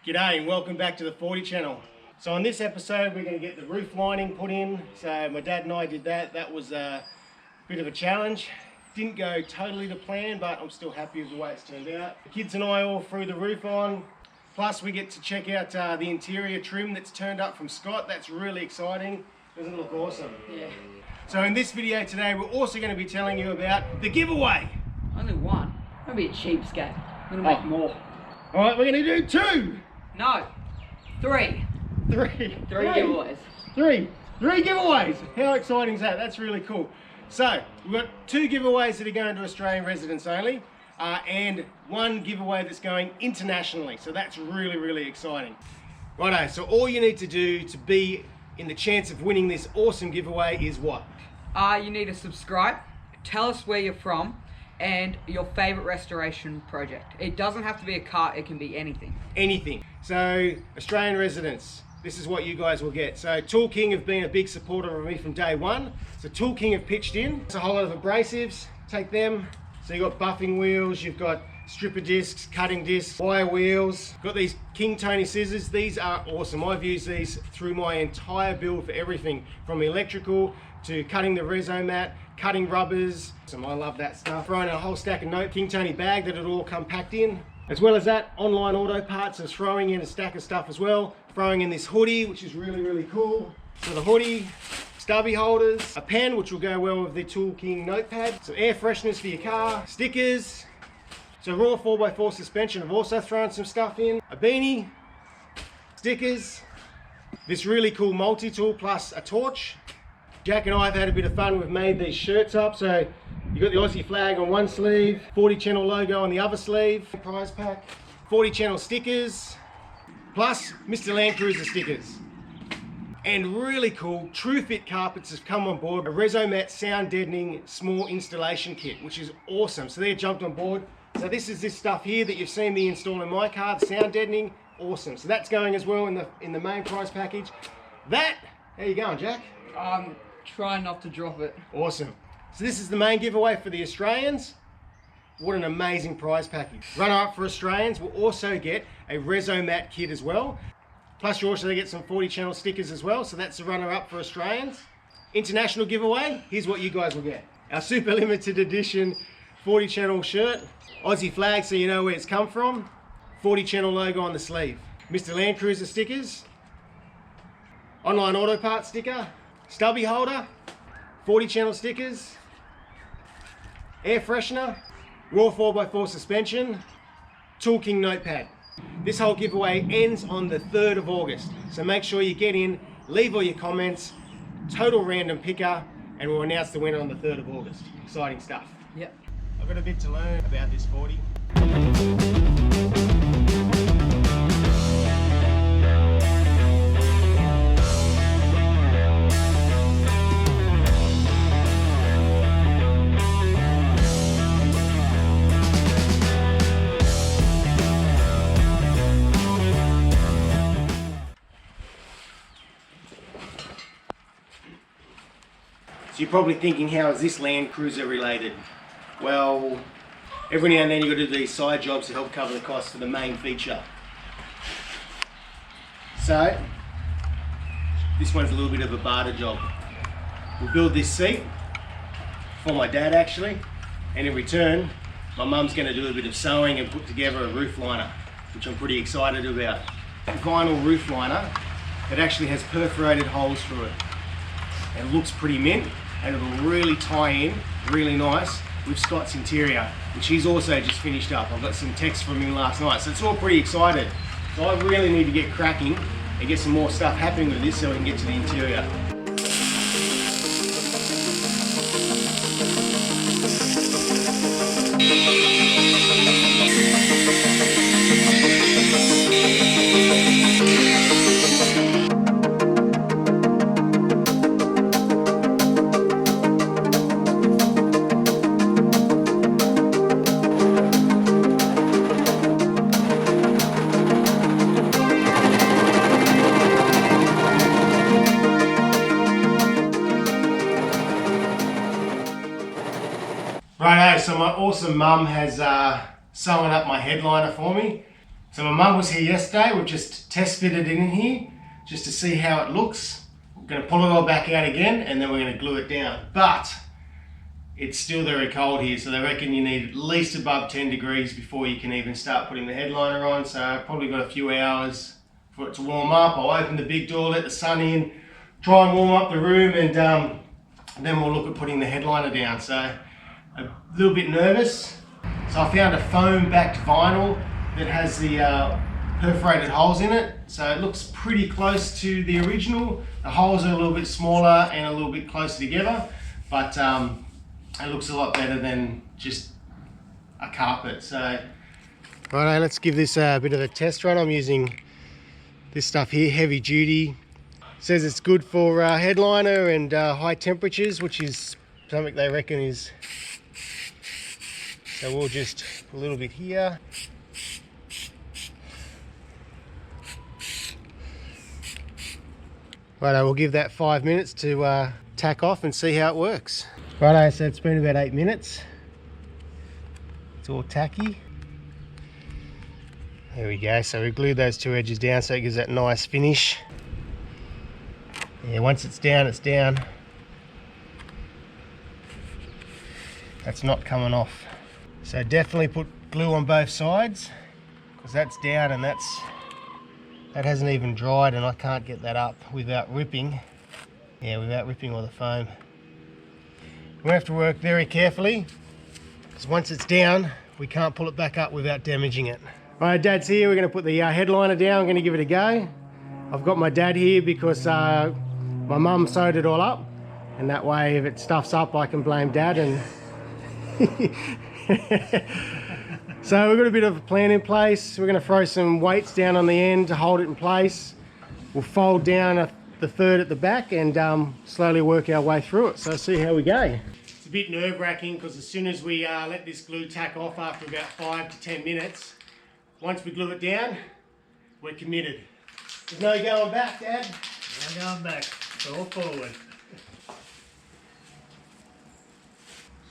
G'day and welcome back to the 40 channel. So on this episode we're going to get the roof lining put in. So my dad and I did that. That was a bit of a challenge. Didn't go totally to plan, but I'm still happy with the way it's turned out. The kids and I all threw the roof on. Plus we get to check out the interior trim that's turned up from Scott. That's really exciting. Doesn't it look awesome? Yeah. So in this video today we're also going to be telling you about the giveaway. Only one. Don't be a cheapskate. I'm gonna make more. Alright, we're going to do two. No. Three. Three giveaways. Three giveaways. How exciting is that? That's really cool. So we've got two giveaways that are going to Australian residents only, and one giveaway that's going internationally. So that's really exciting. Righto, so all you need to do to be in the chance of winning this awesome giveaway is what? You need to subscribe, tell us where you're from, and your favorite restoration project. It doesn't have to be a car, it can be anything. Anything. So Australian residents, this is what you guys will get. So Tool King have been a big supporter of me from day one. So Tool King have pitched in. It's a whole lot of abrasives, take them. So you've got buffing wheels, you've got stripper discs, cutting discs, wire wheels. Got these King Tony scissors. These are awesome. I've used these through my entire build for everything from electrical to cutting the reso mat, cutting rubbers. So I love that stuff. Throwing a whole stack of King Tony bag that it'll all come packed in. As well as that, online auto parts is throwing in a stack of stuff as well. Throwing in this hoodie, which is really cool. So the hoodie, stubby holders, a pen, which will go well with the Tool King notepad, some air fresheners for your car, stickers. So raw 4x4 suspension, I've also thrown some stuff in. A beanie, stickers, this really cool multi-tool plus a torch. Jack and I have had a bit of fun. We've made these shirts up. So you've got the Aussie flag on one sleeve, 40 channel logo on the other sleeve, prize pack, 40 channel stickers, plus Mr. Land Cruiser stickers. And really cool, True Fit carpets have come on board, a ResoMat sound deadening small installation kit, which is awesome. So they've jumped on board. So this is this stuff here that you've seen me install in my car, the sound deadening, awesome. So that's going as well in the main prize package. That, how you going, Jack? Try not to drop it. Awesome. So this is the main giveaway for the Australians. What an amazing prize package. Runner-up for Australians will also get a ResoMat kit as well. Plus you also get some 40 channel stickers as well. So that's the runner-up for Australians. International giveaway, here's what you guys will get. Our super limited edition 40 channel shirt. Aussie flag so you know where it's come from. 40 channel logo on the sleeve. Mr. Land Cruiser stickers. Online auto parts sticker. Stubby holder, 40 channel stickers, air freshener, raw 4x4 suspension, Tool King notepad. This whole giveaway ends on the 3rd of August. So make sure you get in, leave all your comments, total random picker, and we'll announce the winner on the 3rd of August. Exciting stuff. Yep. I've got a bit to learn about this 40. So you're probably thinking, how is this Land Cruiser related? Well, every now and then you've got to do these side jobs to help cover the cost for the main feature. So, this one's a little bit of a barter job. We'll build this seat for my dad actually, and in return, my mum's going to do a bit of sewing and put together a roof liner, which I'm pretty excited about. A vinyl roof liner that actually has perforated holes through it. It looks pretty mint, and it'll really tie in really nice with Scott's interior, which he's also just finished up. I've got some texts from him last night, so it's all pretty excited. So I really need to get cracking and get some more stuff happening with this so we can get to the interior. Righto, so my awesome mum has sewn up my headliner for me. So my mum was here yesterday. We've just test fitted it in here just to see how it looks. We're going to pull it all back out again and then we're going to glue it down. But it's still very cold here, so they reckon you need at least above 10 degrees before you can even start putting the headliner on. So I've probably got a few hours for it to warm up. I'll open the big door, let the sun in, try and warm up the room, and then we'll look at putting the headliner down. So a little bit nervous. So I found a foam backed vinyl that has the perforated holes in it. So it looks pretty close to the original. The holes are a little bit smaller and a little bit closer together, but it looks a lot better than just a carpet. So righto, let's give this a bit of a test run. I'm using this stuff here, heavy duty. It says it's good for headliner and high temperatures, which is something they reckon is. So we'll just a little bit here. Righto, we'll give that 5 minutes to tack off and see how it works. Righto, so it's been about 8 minutes. It's all tacky. There we go, so we glued those two edges down so it gives that nice finish. Yeah, once it's down, it's down. That's not coming off. So definitely put glue on both sides, because that's down and that hasn't even dried, and I can't get that up without ripping. Yeah, without ripping all the foam. We have to work very carefully, because once it's down, we can't pull it back up without damaging it. Alright, Dad's here. We're going to put the headliner down. I'm going to give it a go. I've got my dad here because my mum sewed it all up, and that way if it stuffs up I can blame Dad. And so we've got a bit of a plan in place. We're going to throw some weights down on the end to hold it in place. We'll fold down the third at the back and slowly work our way through it. So see how we go. It's a bit nerve-wracking because as soon as we let this glue tack off after about 5 to 10 minutes, once we glue it down, we're committed. There's no going back, Dad. No going back. It's all forward.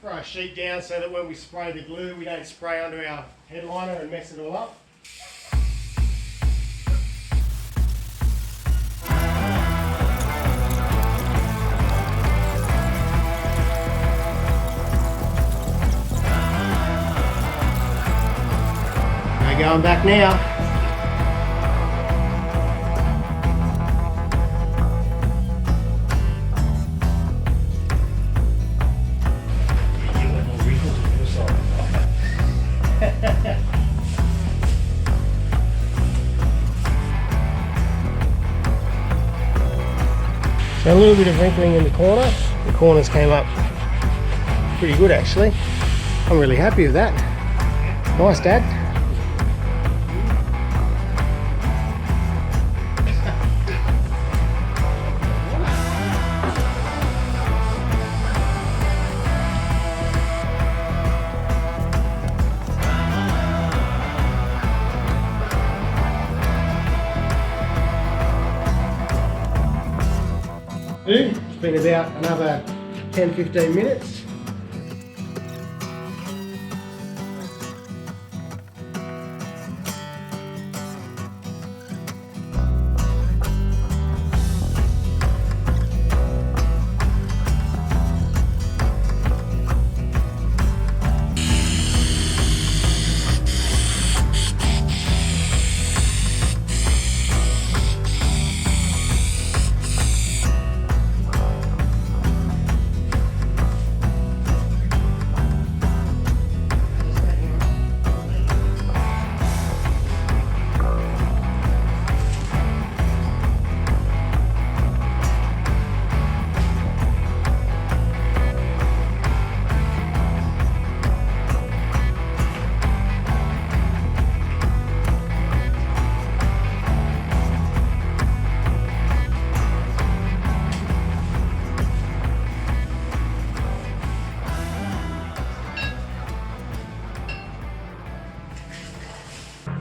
Throw a sheet down so that when we spray the glue, we don't spray under our headliner and mess it all up. No going back now. So a little bit of wrinkling in the corner. The corners came up pretty good actually. I'm really happy with that. Nice, Dad. It's been about another 10-15 minutes.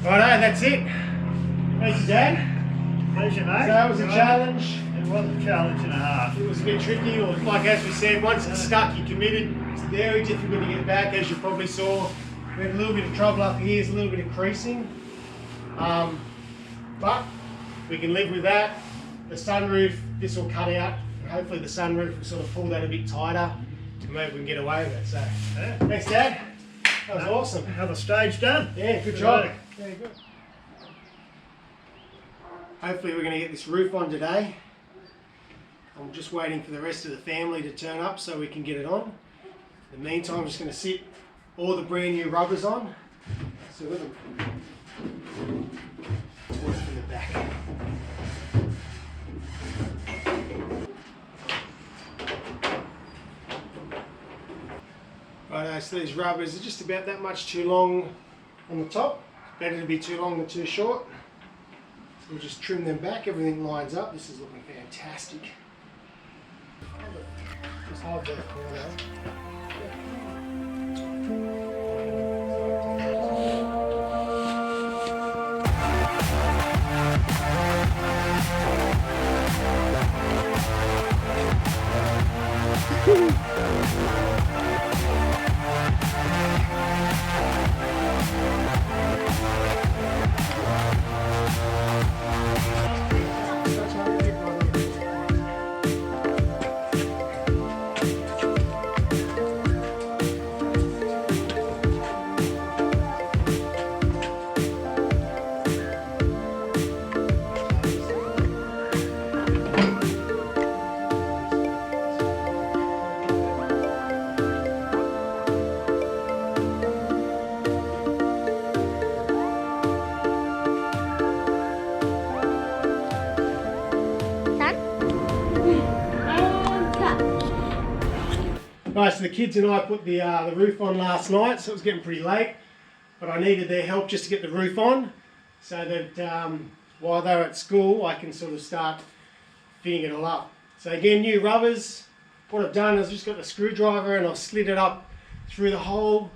Righto, that's it. Thank you, Dad. Pleasure, mate. So that was a challenge. It was a challenge and a half. It was a bit tricky, or like as we said, once it's stuck, you're committed. It's very difficult to get back, as you probably saw. We had a little bit of trouble up here, there's a little bit of creasing. But we can live with that. The sunroof, this will cut out. Hopefully the sunroof will sort of pull that a bit tighter and maybe we can get away with it. So, Yeah. thanks Dad. That was awesome. Another stage done. Yeah, good job. Very good. Hopefully we're going to get this roof on today. I'm just waiting for the rest of the family to turn up so we can get it on. In the meantime, I'm just going to sit all the brand new rubbers on. So with them. Let's work from the back. Righto, so these rubbers are just about that much too long on the top. Better to be too long than too short. So we'll just trim them back, everything lines up. This is looking fantastic. Just hold that corner. Right, so the kids and I put the roof on last night, so it was getting pretty late, but I needed their help just to get the roof on, so that while they were at school, I can sort of start fitting it all up. So again, new rubbers. What I've done is I've just got the screwdriver and I've slid it up through the hole,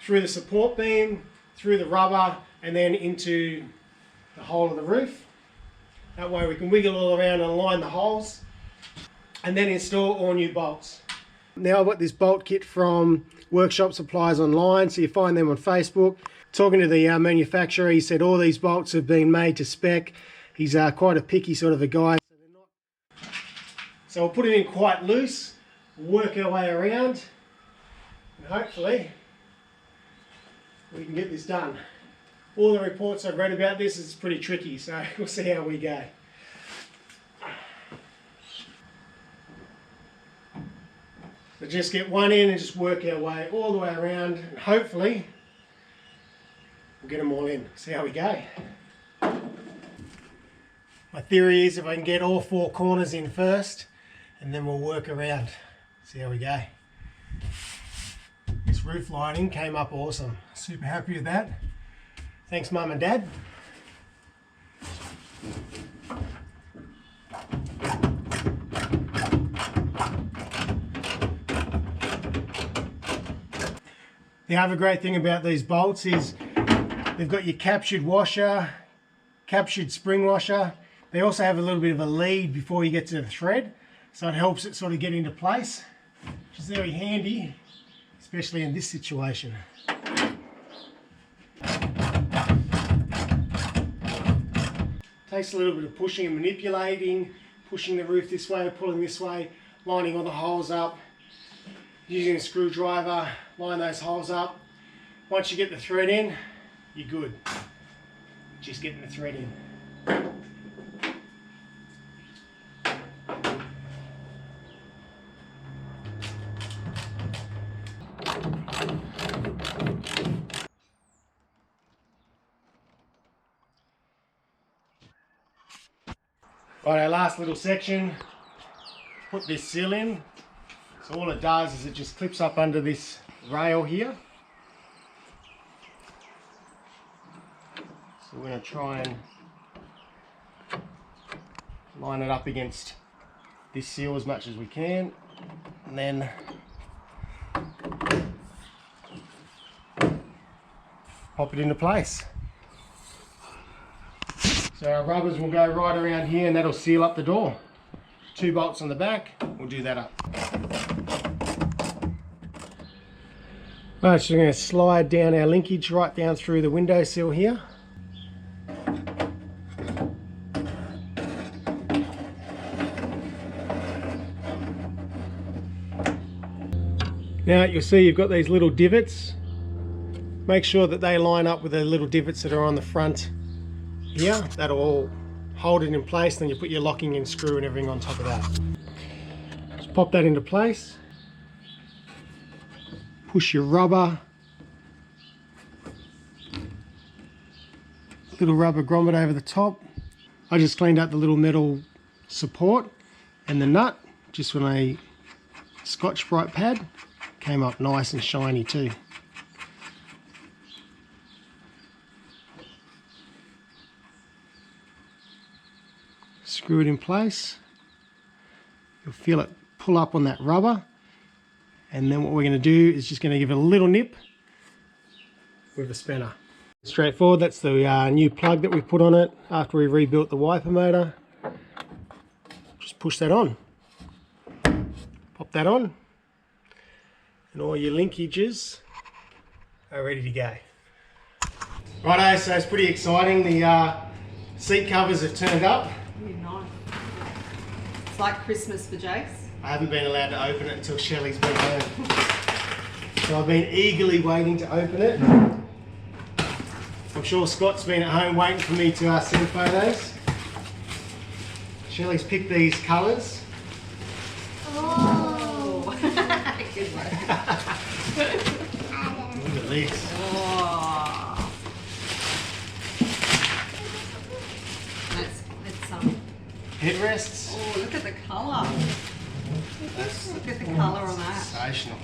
through the support beam, through the rubber, and then into the hole of the roof. That way we can wiggle all around and line the holes, and then install all new bolts. Now I've got this bolt kit from Workshop Supplies online, so you find them on Facebook. Talking to the manufacturer, he said all these bolts have been made to spec. He's quite a picky sort of a guy. So we'll put it in quite loose, work our way around, and hopefully we can get this done. All the reports I've read about this is pretty tricky, so we'll see how we go. So just get one in and just work our way all the way around, and hopefully we'll get them all in. See how we go. My theory is if I can get all four corners in first, and then we'll work around. See how we go. This roof lining came up awesome. Super happy with that. Thanks Mum and Dad. The other great thing about these bolts is they've got your captured washer, captured spring washer. They also have a little bit of a lead before you get to the thread, so it helps it sort of get into place, which is very handy, especially in this situation. Takes a little bit of pushing and manipulating, pushing the roof this way, pulling this way, lining all the holes up, using a screwdriver, line those holes up. Once you get the thread in, you're good. Just getting the thread in. Right, our last little section, put this seal in. So all it does is it just clips up under this rail here. So we're going to try and line it up against this seal as much as we can, and then pop it into place. So our rubbers will go right around here and that'll seal up the door. 2 bolts on the back, we'll do that up. Right, so we're going to slide down our linkage right down through the windowsill here. Now you'll see you've got these little divots. Make sure that they line up with the little divots that are on the front here. That'll all hold it in place. Then you put your locking and screw and everything on top of that. Just pop that into place. Push your rubber. Little rubber grommet over the top. I just cleaned out the little metal support and the nut just with a Scotch-Brite pad. Came up nice and shiny too. Screw it in place. You'll feel it pull up on that rubber, and then what we're going to do is just going to give it a little nip with a spanner. Straightforward. That's the new plug that we put on it after we rebuilt the wiper motor. Just push that on, pop that on, and all your linkages are ready to go. Righto, so it's pretty exciting. The seat covers have turned up. Yeah, nice. It's like Christmas for Jace. I haven't been allowed to open it until Shelley's been home. So I've been eagerly waiting to open it. I'm sure Scott's been at home waiting for me to send photos. Shelley's picked these colours. Oh! Good work. Look at this. Oh! That's Headrests. Oh, look at the colour. Look at the colour on that. Sensational.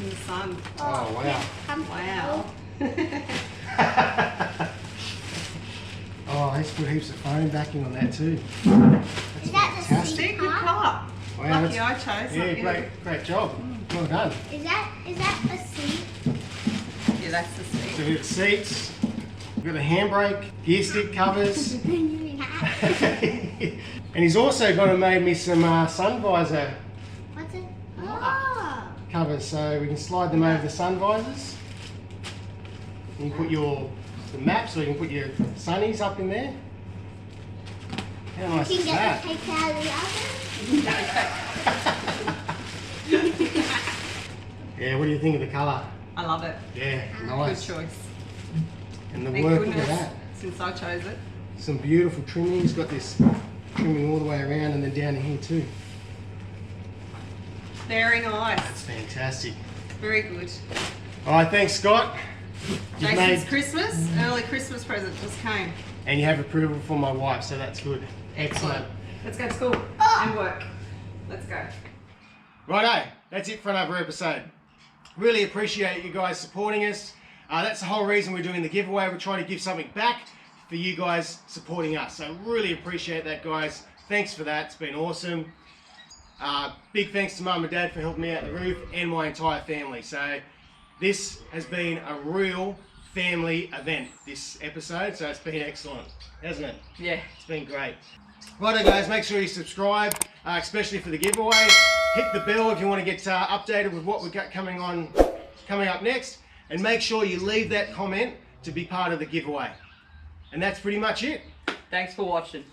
In the sun. Oh wow. Wow. Oh, let's put heaps of foam backing on that too. Is that the fantastic. See, seat good part? colour. Wow, Lucky I that's- chose. Yeah, something. great job. Well done. Is that a seat? Yeah, that's the seat. So we've got seats, we've got a handbrake, gear stick covers. And he's also gone and made me some sun visor What's it? Oh! covers, so we can slide them over the sun visors. You can put the maps, or you can put your sunnies up in there. How nice You is can get that? the cake out of the oven. Yeah, what do you think of the colour? I love it. Yeah, Good nice. choice. And the Thank work, look goodness, at that. since I chose it. Some beautiful trimming. He's got this trimming all the way around and then down in here too. Very nice. That's fantastic. Very good. All right, thanks Scott. You've Jason's made, Christmas, early Christmas present just came. and you have approval from my wife, so that's good. Excellent. Let's go to school and work. Let's go. Righto, that's it for another episode. Really appreciate you guys supporting us. That's the whole reason we're doing the giveaway. We're trying to give something back for you guys supporting us. So really appreciate that, guys. Thanks for that. It's been awesome. Big thanks to Mum and Dad for helping me out the roof and my entire family. So this has been a real family event, this episode. So it's been excellent, hasn't it? Yeah. It's been great. Righto guys, make sure you subscribe, especially for the giveaway. Hit the bell if you want to get updated with what we've got coming up next. And make sure you leave that comment to be part of the giveaway. And that's pretty much it. Thanks for watching.